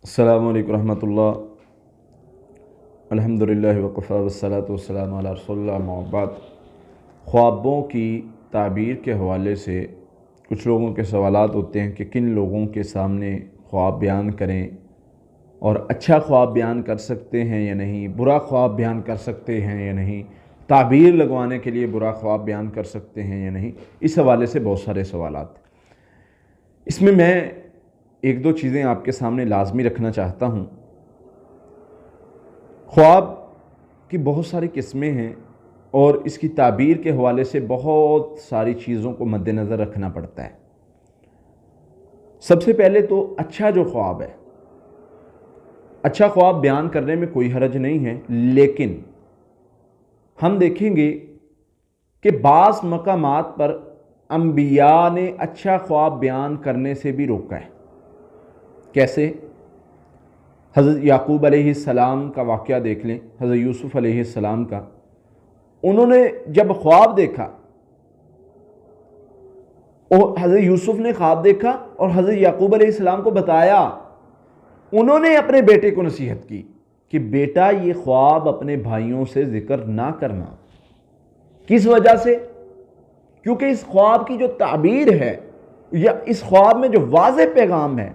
السلام علیکم ورحمۃ اللہ۔ الحمدللہ وقفا والصلاۃ والسلام علی رسول اللہ، اما بعد۔ خوابوں کی تعبیر کے حوالے سے کچھ لوگوں کے سوالات ہوتے ہیں کہ کن لوگوں کے سامنے خواب بیان کریں، اور اچھا خواب بیان کر سکتے ہیں یا نہیں، برا خواب بیان کر سکتے ہیں یا نہیں، تعبیر لگوانے کے لیے برا خواب بیان کر سکتے ہیں یا نہیں۔ اس حوالے سے بہت سارے سوالات۔ اس میں ایک دو چیزیں آپ کے سامنے لازمی رکھنا چاہتا ہوں۔ خواب کی بہت ساری قسمیں ہیں، اور اس کی تعبیر کے حوالے سے بہت ساری چیزوں کو مد نظر رکھنا پڑتا ہے۔ سب سے پہلے تو اچھا جو خواب ہے، اچھا خواب بیان کرنے میں کوئی حرج نہیں ہے، لیکن ہم دیکھیں گے کہ بعض مقامات پر انبیاء نے اچھا خواب بیان کرنے سے بھی روکا ہے۔ کیسے؟ حضرت یعقوب علیہ السلام کا واقعہ دیکھ لیں، حضرت یوسف علیہ السلام کا۔ انہوں نے جب خواب دیکھا، اور حضرت یوسف نے خواب دیکھا اور حضرت یعقوب علیہ السلام کو بتایا، انہوں نے اپنے بیٹے کو نصیحت کی کہ بیٹا یہ خواب اپنے بھائیوں سے ذکر نہ کرنا۔ کس وجہ سے؟ کیونکہ اس خواب کی جو تعبیر ہے، یا اس خواب میں جو واضح پیغام ہے،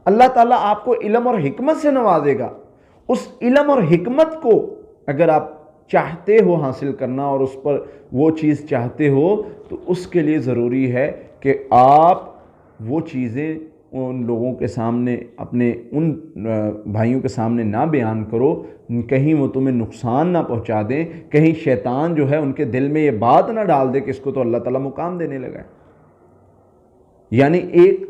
اللہ تعالیٰ آپ کو علم اور حکمت سے نوازے گا۔ اس علم اور حکمت کو اگر آپ چاہتے ہو حاصل کرنا، اور اس پر وہ چیز چاہتے ہو، تو اس کے لیے ضروری ہے کہ آپ وہ چیزیں ان لوگوں کے سامنے، اپنے ان بھائیوں کے سامنے نہ بیان کرو، کہیں وہ تمہیں نقصان نہ پہنچا دیں، کہیں شیطان جو ہے ان کے دل میں یہ بات نہ ڈال دے کہ اس کو تو اللہ تعالیٰ مقام دینے لگا ہے۔ یعنی ایک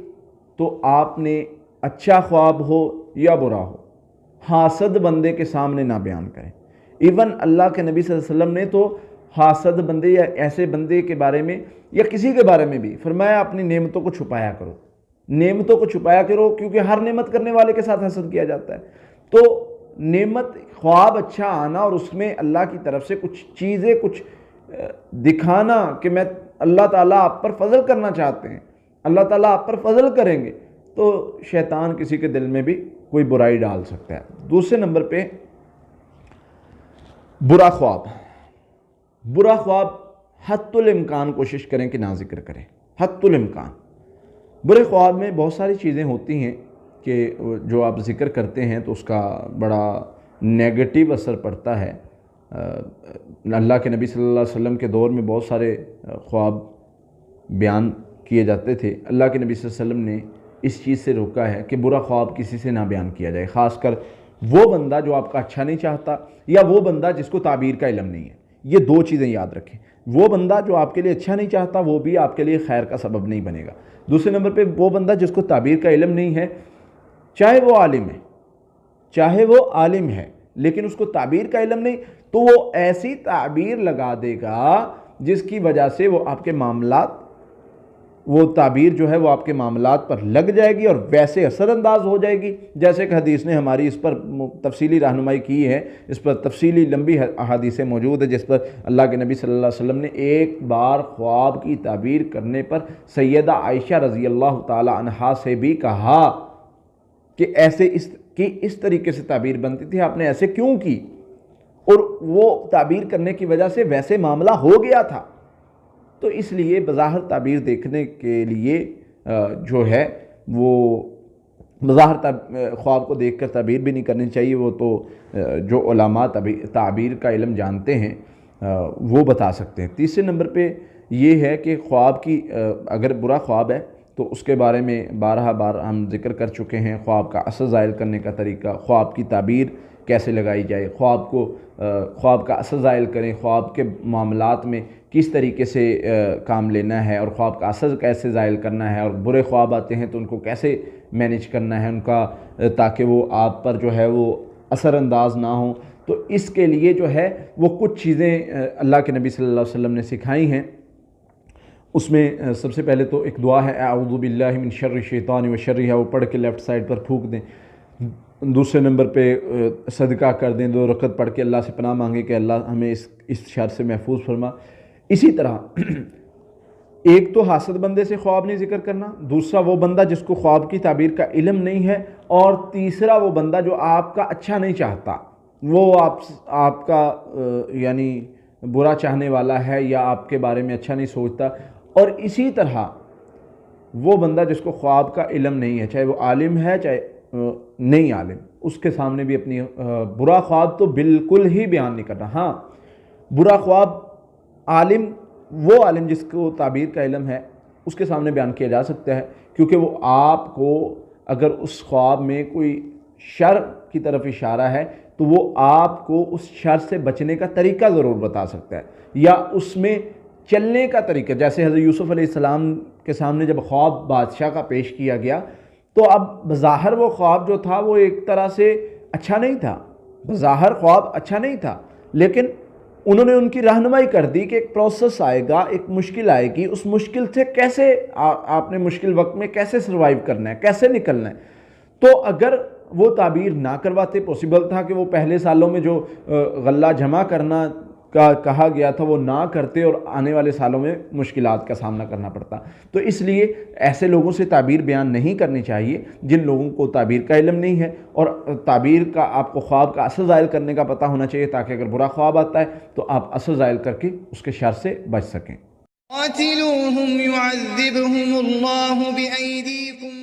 تو آپ نے اچھا خواب ہو یا برا ہو، حاسد بندے کے سامنے نہ بیان کریں۔ ایون اللہ کے نبی صلی اللہ علیہ وسلم نے تو حاسد بندے یا ایسے بندے کے بارے میں یا کسی کے بارے میں بھی فرمایا اپنی نعمتوں کو چھپایا کرو، نعمتوں کو چھپایا کرو، کیونکہ ہر نعمت کرنے والے کے ساتھ حسد کیا جاتا ہے۔ تو نعمت، خواب اچھا آنا، اور اس میں اللہ کی طرف سے کچھ چیزیں، کچھ دکھانا کہ میں اللہ تعالیٰ آپ پر فضل کرنا چاہتے ہیں، اللہ تعالیٰ آپ پر فضل کریں گے، تو شیطان کسی کے دل میں بھی کوئی برائی ڈال سکتا ہے۔ دوسرے نمبر پہ برا خواب۔ برا خواب حتی الامکان کوشش کریں کہ نہ ذکر کریں، حتی الامکان۔ برے خواب میں بہت ساری چیزیں ہوتی ہیں کہ جو آپ ذکر کرتے ہیں تو اس کا بڑا نیگیٹو اثر پڑتا ہے۔ اللہ کے نبی صلی اللہ علیہ وسلم کے دور میں بہت سارے خواب بیان کیے جاتے تھے۔ اللہ کے نبی صلی اللہ علیہ وسلم نے اس چیز سے روکا ہے کہ برا خواب کسی سے نہ بیان کیا جائے، خاص کر وہ بندہ جو آپ کا اچھا نہیں چاہتا، یا وہ بندہ جس کو تعبیر کا علم نہیں ہے۔ یہ دو چیزیں یاد رکھیں۔ وہ بندہ جو آپ کے لیے اچھا نہیں چاہتا، وہ بھی آپ کے لیے خیر کا سبب نہیں بنے گا۔ دوسرے نمبر پہ وہ بندہ جس کو تعبیر کا علم نہیں ہے، چاہے وہ عالم ہے، لیکن اس کو تعبیر کا علم نہیں، تو وہ ایسی تعبیر لگا دے گا جس کی وجہ سے وہ آپ کے معاملات، وہ تعبیر جو ہے وہ آپ کے معاملات پر لگ جائے گی اور ویسے اثر انداز ہو جائے گی، جیسے کہ حدیث نے ہماری اس پر تفصیلی رہنمائی کی ہے۔ اس پر تفصیلی لمبی احادیثیں موجود ہے، جس پر اللہ کے نبی صلی اللہ علیہ وسلم نے ایک بار خواب کی تعبیر کرنے پر سیدہ عائشہ رضی اللہ تعالی عنہا سے بھی کہا کہ اس طریقے سے تعبیر بنتی تھی، آپ نے ایسے کیوں کی؟ اور وہ تعبیر کرنے کی وجہ سے ویسے معاملہ ہو گیا تھا۔ تو اس لیے بظاہر تعبیر دیکھنے کے لیے جو ہے وہ بظاہر خواب کو دیکھ کر تعبیر بھی نہیں کرنی چاہیے۔ وہ تو جو علماء تعبیر کا علم جانتے ہیں وہ بتا سکتے ہیں۔ تیسرے نمبر پہ یہ ہے کہ خواب کی اگر برا خواب ہے تو اس کے بارے میں بارہا بار ہم ذکر کر چکے ہیں۔ خواب کا اثر ظاہر کرنے کا طریقہ، خواب کی تعبیر کیسے لگائی جائے، خواب کا اثر ظاہر کریں، خواب کے معاملات میں کس طریقے سے کام لینا ہے، اور خواب کا اثر کیسے ظاہر کرنا ہے، اور برے خواب آتے ہیں تو ان کو کیسے مینیج کرنا ہے ان کا، تاکہ وہ آپ پر جو ہے وہ اثر انداز نہ ہوں۔ تو اس کے لیے جو ہے وہ کچھ چیزیں اللہ کے نبی صلی اللہ علیہ وسلم نے سکھائی ہیں۔ اس میں سب سے پہلے تو ایک دعا ہے، اعوذ باللہ من شر الشیطان وشرہ، وہ پڑھ کے لیفٹ سائڈ پر پھونک دیں۔ دوسرے نمبر پہ صدقہ کر دیں، 2 رکعت پڑھ کے اللہ سے پناہ مانگیں کہ اللہ ہمیں اس شر سے محفوظ فرما۔ اسی طرح ایک تو حاسد بندے سے خواب نہیں ذکر کرنا، دوسرا وہ بندہ جس کو خواب کی تعبیر کا علم نہیں ہے، اور تیسرا وہ بندہ جو آپ کا اچھا نہیں چاہتا، وہ آپ کا یعنی برا چاہنے والا ہے یا آپ کے بارے میں اچھا نہیں سوچتا۔ اور اسی طرح وہ بندہ جس کو خواب کا علم نہیں ہے، چاہے وہ عالم ہے چاہے نہیں عالم، اس کے سامنے بھی اپنی برا خواب تو بالکل ہی بیان نہیں کرنا۔ ہاں، برا خواب وہ عالم جس کو تعبیر کا علم ہے اس کے سامنے بیان کیا جا سکتا ہے، کیونکہ وہ آپ کو اگر اس خواب میں کوئی شر کی طرف اشارہ ہے تو وہ آپ کو اس شر سے بچنے کا طریقہ ضرور بتا سکتا ہے، یا اس میں چلنے کا طریقہ۔ جیسے حضرت یوسف علیہ السلام کے سامنے جب خواب بادشاہ کا پیش کیا گیا تو اب بظاہر وہ خواب جو تھا وہ ایک طرح سے اچھا نہیں تھا، بظاہر خواب اچھا نہیں تھا، لیکن انہوں نے ان کی رہنمائی کر دی کہ ایک پروسیس آئے گا، ایک مشکل آئے گی، اس مشکل سے کیسے آپ نے مشکل وقت میں کیسے سروائیو کرنا ہے، کیسے نکلنا ہے۔ تو اگر وہ تعبیر نہ کرواتے، پوسیبل تھا کہ وہ پہلے سالوں میں جو غلہ جمع کرنا کا کہا گیا تھا وہ نہ کرتے اور آنے والے سالوں میں مشکلات کا سامنا کرنا پڑتا۔ تو اس لیے ایسے لوگوں سے تعبیر بیان نہیں کرنی چاہیے جن لوگوں کو تعبیر کا علم نہیں ہے، اور تعبیر کا آپ کو خواب کا اثر ظاہر کرنے کا پتہ ہونا چاہیے، تاکہ اگر برا خواب آتا ہے تو آپ اثر ظاہر کر کے اس کے شر سے بچ سکیں۔ قاتلوہم یعذبہم اللہ بأیدیکم